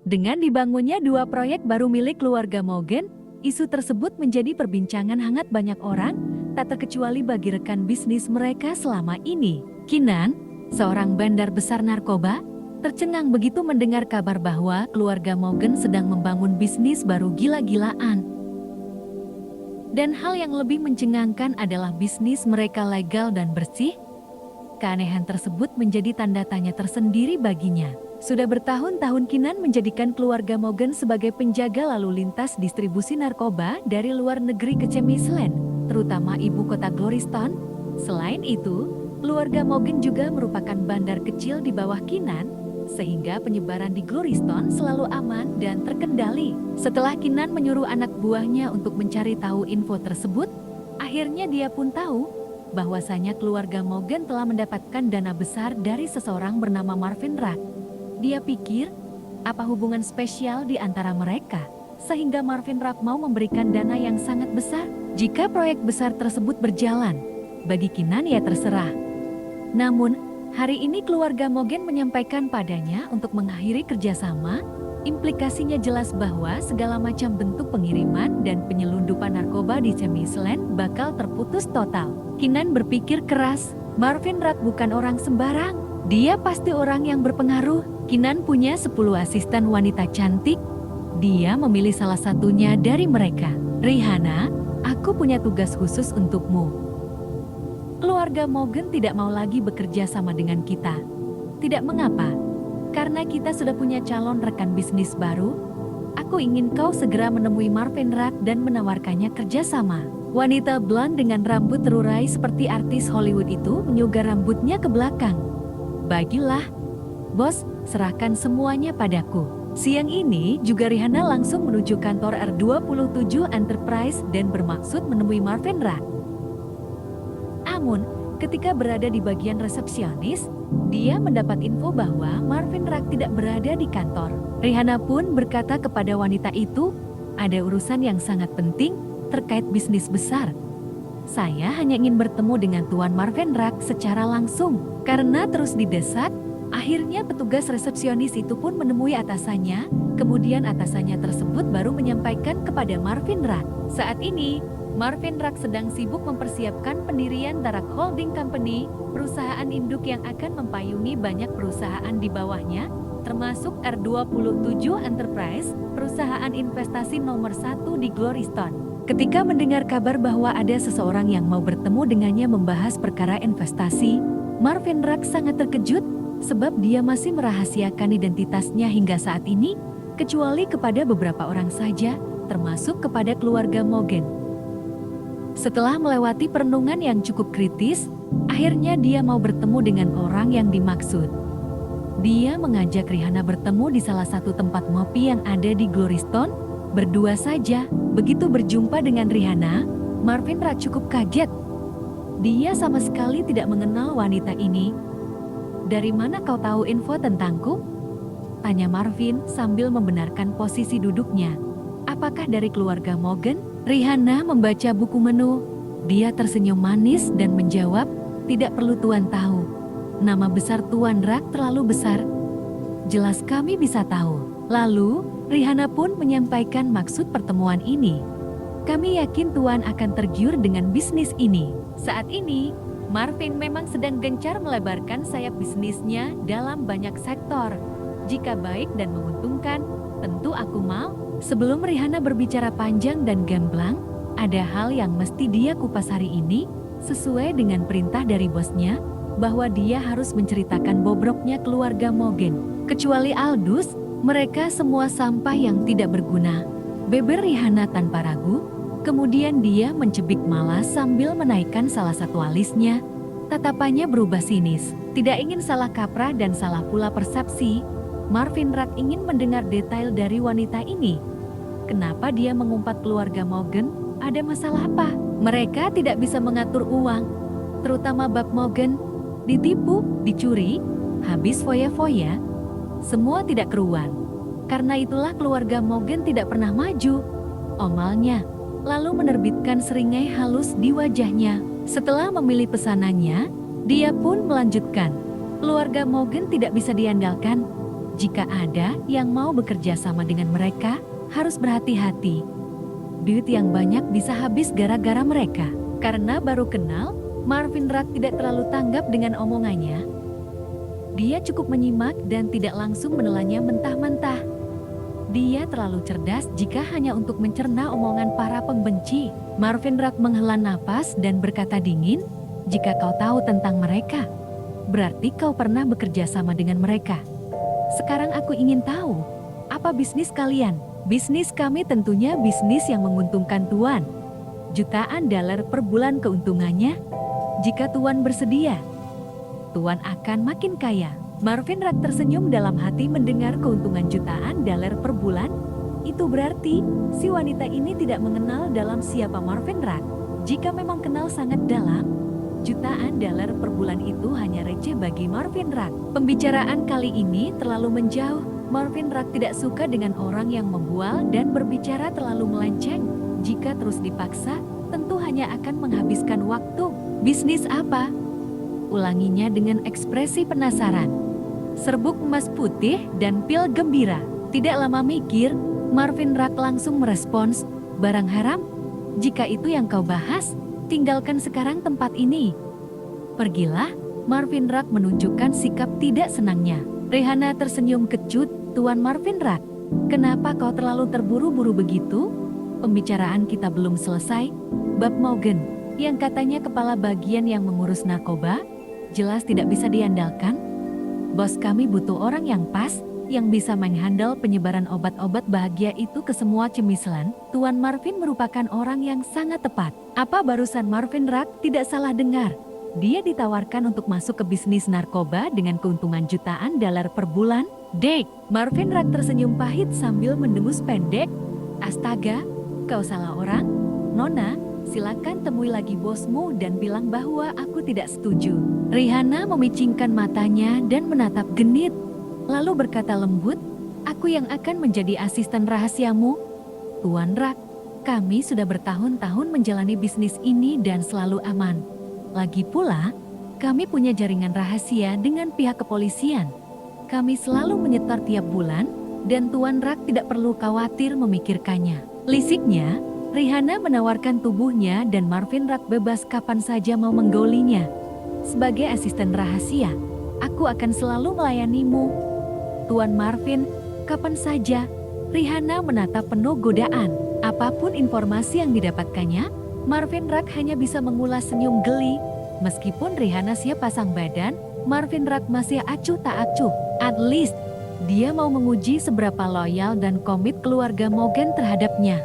Dengan dibangunnya dua proyek baru milik keluarga Morgan, isu tersebut menjadi perbincangan hangat banyak orang, tak terkecuali bagi rekan bisnis mereka selama ini. Kinan, seorang bandar besar narkoba, tercengang begitu mendengar kabar bahwa keluarga Morgan sedang membangun bisnis baru gila-gilaan. Dan hal yang lebih mencengangkan adalah bisnis mereka legal dan bersih. Keanehan tersebut menjadi tanda tanya tersendiri baginya. Sudah bertahun-tahun Kinan menjadikan keluarga Morgan sebagai penjaga lalu lintas distribusi narkoba dari luar negeri ke Chemisland, terutama ibu kota Glorystone. Selain itu, keluarga Morgan juga merupakan bandar kecil di bawah Kinan, sehingga penyebaran di Glorystone selalu aman dan terkendali. Setelah Kinan menyuruh anak buahnya untuk mencari tahu info tersebut, akhirnya dia pun tahu bahwasanya keluarga Morgan telah mendapatkan dana besar dari seseorang bernama Marvin Rack. Dia pikir, apa hubungan spesial di antara mereka, sehingga Marvin Rack mau memberikan dana yang sangat besar. Jika proyek besar tersebut berjalan, bagi Kinan ya terserah. Namun, hari ini keluarga Morgan menyampaikan padanya untuk mengakhiri kerjasama. Implikasinya jelas bahwa segala macam bentuk pengiriman dan penyelundupan narkoba di Chemisland bakal terputus total. Kinan berpikir keras, Marvin Rack bukan orang sembarang. Dia pasti orang yang berpengaruh. Kinan punya 10 asisten wanita cantik. Dia memilih salah satunya dari mereka. Rihanna, aku punya tugas khusus untukmu. Keluarga Morgan tidak mau lagi bekerja sama dengan kita. Tidak mengapa. Karena kita sudah punya calon rekan bisnis baru, aku ingin kau segera menemui Marvin Rack dan menawarkannya kerjasama. Wanita blonde dengan rambut terurai seperti artis Hollywood itu menyugar rambutnya ke belakang. Bagilah, bos, serahkan semuanya padaku. Siang ini juga Rihanna langsung menuju kantor R27 Enterprise dan bermaksud menemui Marvin Rack. Namun, ketika berada di bagian resepsionis, dia mendapat info bahwa Marvin Rack tidak berada di kantor. Rihanna pun berkata kepada wanita itu, ada urusan yang sangat penting terkait bisnis besar. Saya hanya ingin bertemu dengan Tuan Marvin Rack secara langsung. Karena terus didesak, akhirnya petugas resepsionis itu pun menemui atasannya, kemudian atasannya tersebut baru menyampaikan kepada Marvin Rack. Saat ini, Marvin Rack sedang sibuk mempersiapkan pendirian Darak Holding Company, perusahaan induk yang akan mempayungi banyak perusahaan di bawahnya, termasuk R27 Enterprise, perusahaan investasi nomor 1 di Glorystone. Ketika mendengar kabar bahwa ada seseorang yang mau bertemu dengannya membahas perkara investasi, Marvin Rack sangat terkejut, sebab dia masih merahasiakan identitasnya hingga saat ini, kecuali kepada beberapa orang saja, termasuk kepada keluarga Morgan. Setelah melewati perenungan yang cukup kritis, akhirnya dia mau bertemu dengan orang yang dimaksud. Dia mengajak Rihanna bertemu di salah satu tempat ngopi yang ada di Glorystone, berdua saja. Begitu berjumpa dengan Rihanna, Marvin Rack cukup kaget. Dia sama sekali tidak mengenal wanita ini. Dari mana kau tahu info tentangku? Tanya Marvin sambil membenarkan posisi duduknya. Apakah dari keluarga Morgan? Rihanna membaca buku menu. Dia tersenyum manis dan menjawab, tidak perlu Tuan tahu. Nama besar Tuan Rack terlalu besar. Jelas kami bisa tahu. Lalu, Rihanna pun menyampaikan maksud pertemuan ini. Kami yakin Tuan akan tergiur dengan bisnis ini. Saat ini, Marvin memang sedang gencar melebarkan sayap bisnisnya dalam banyak sektor. Jika baik dan menguntungkan, tentu aku mau. Sebelum Rihanna berbicara panjang dan gamblang, ada hal yang mesti dia kupas hari ini, sesuai dengan perintah dari bosnya, bahwa dia harus menceritakan bobroknya keluarga Morgan. Kecuali Aldous, mereka semua sampah yang tidak berguna. Beber Rihanna tanpa ragu, kemudian dia mencebik malas sambil menaikkan salah satu alisnya. Tatapannya berubah sinis, tidak ingin salah kaprah dan salah pula persepsi. Marvin Rack ingin mendengar detail dari wanita ini. Kenapa dia mengumpat keluarga Morgan? Ada masalah apa? Mereka tidak bisa mengatur uang, terutama bab Morgan. Ditipu, dicuri, habis foya-foya, semua tidak keruan. Karena itulah keluarga Morgan tidak pernah maju. Omalnya, lalu menerbitkan seringai halus di wajahnya. Setelah memilih pesanannya, dia pun melanjutkan. Keluarga Morgan tidak bisa diandalkan. Jika ada yang mau bekerja sama dengan mereka, harus berhati-hati. Duit yang banyak bisa habis gara-gara mereka. Karena baru kenal, Marvin Rack tidak terlalu tanggap dengan omongannya. Dia cukup menyimak dan tidak langsung menelannya mentah-mentah. Dia terlalu cerdas jika hanya untuk mencerna omongan para pembenci. Marvin Rack menghela napas dan berkata dingin, "Jika kau tahu tentang mereka, berarti kau pernah bekerja sama dengan mereka. Sekarang aku ingin tahu, apa bisnis kalian?" "Bisnis kami tentunya bisnis yang menguntungkan Tuan. Jutaan dolar per bulan keuntungannya. Jika Tuan bersedia, Tuan akan makin kaya." Marvin Rack tersenyum dalam hati mendengar keuntungan jutaan dolar per bulan. Itu berarti si wanita ini tidak mengenal dalam siapa Marvin Rack. Jika memang kenal sangat dalam, jutaan dolar per bulan itu hanya receh bagi Marvin Rack. Pembicaraan kali ini terlalu menjauh. Marvin Rack tidak suka dengan orang yang membual dan berbicara terlalu melenceng. Jika terus dipaksa, tentu hanya akan menghabiskan waktu. "Bisnis apa?" ulanginya dengan ekspresi penasaran. "Serbuk emas putih dan pil gembira." Tidak lama mikir, Marvin Rack langsung merespons, "Barang haram? Jika itu yang kau bahas, tinggalkan sekarang tempat ini. Pergilah." Marvin Rack menunjukkan sikap tidak senangnya. Rihanna tersenyum kecut, "Tuan Marvin Rack, kenapa kau terlalu terburu-buru begitu? Pembicaraan kita belum selesai." Bob Morgan, yang katanya kepala bagian yang mengurus narkoba, jelas tidak bisa diandalkan. "Bos kami butuh orang yang pas, yang bisa menghandle penyebaran obat-obat bahagia itu ke semua cemiselan." Tuan Marvin merupakan orang yang sangat tepat. Apa barusan Marvin Rack tidak salah dengar? Dia ditawarkan untuk masuk ke bisnis narkoba dengan keuntungan jutaan dolar per bulan. "Dek!" Marvin Rack tersenyum pahit sambil mendengus pendek. "Astaga, kau salah orang, Nona. Silakan temui lagi bosmu dan bilang bahwa aku tidak setuju." Rihanna memicingkan matanya dan menatap genit, lalu berkata lembut, "Aku yang akan menjadi asisten rahasiamu, Tuan Rack. Kami sudah bertahun-tahun menjalani bisnis ini dan selalu aman. Lagi pula, kami punya jaringan rahasia dengan pihak kepolisian. Kami selalu menyetor tiap bulan, dan Tuan Rack tidak perlu khawatir memikirkannya." Lisiknya, Rihanna menawarkan tubuhnya dan Marvin Rack bebas kapan saja mau menggaulinya. "Sebagai asisten rahasia, aku akan selalu melayanimu, Tuan Marvin, kapan saja." Rihanna menatap penuh godaan. Apapun informasi yang didapatkannya, Marvin Rack hanya bisa mengulas senyum geli. Meskipun Rihanna siap pasang badan, Marvin Rack masih acuh tak acuh. At least, dia mau menguji seberapa loyal dan komit keluarga Morgan terhadapnya.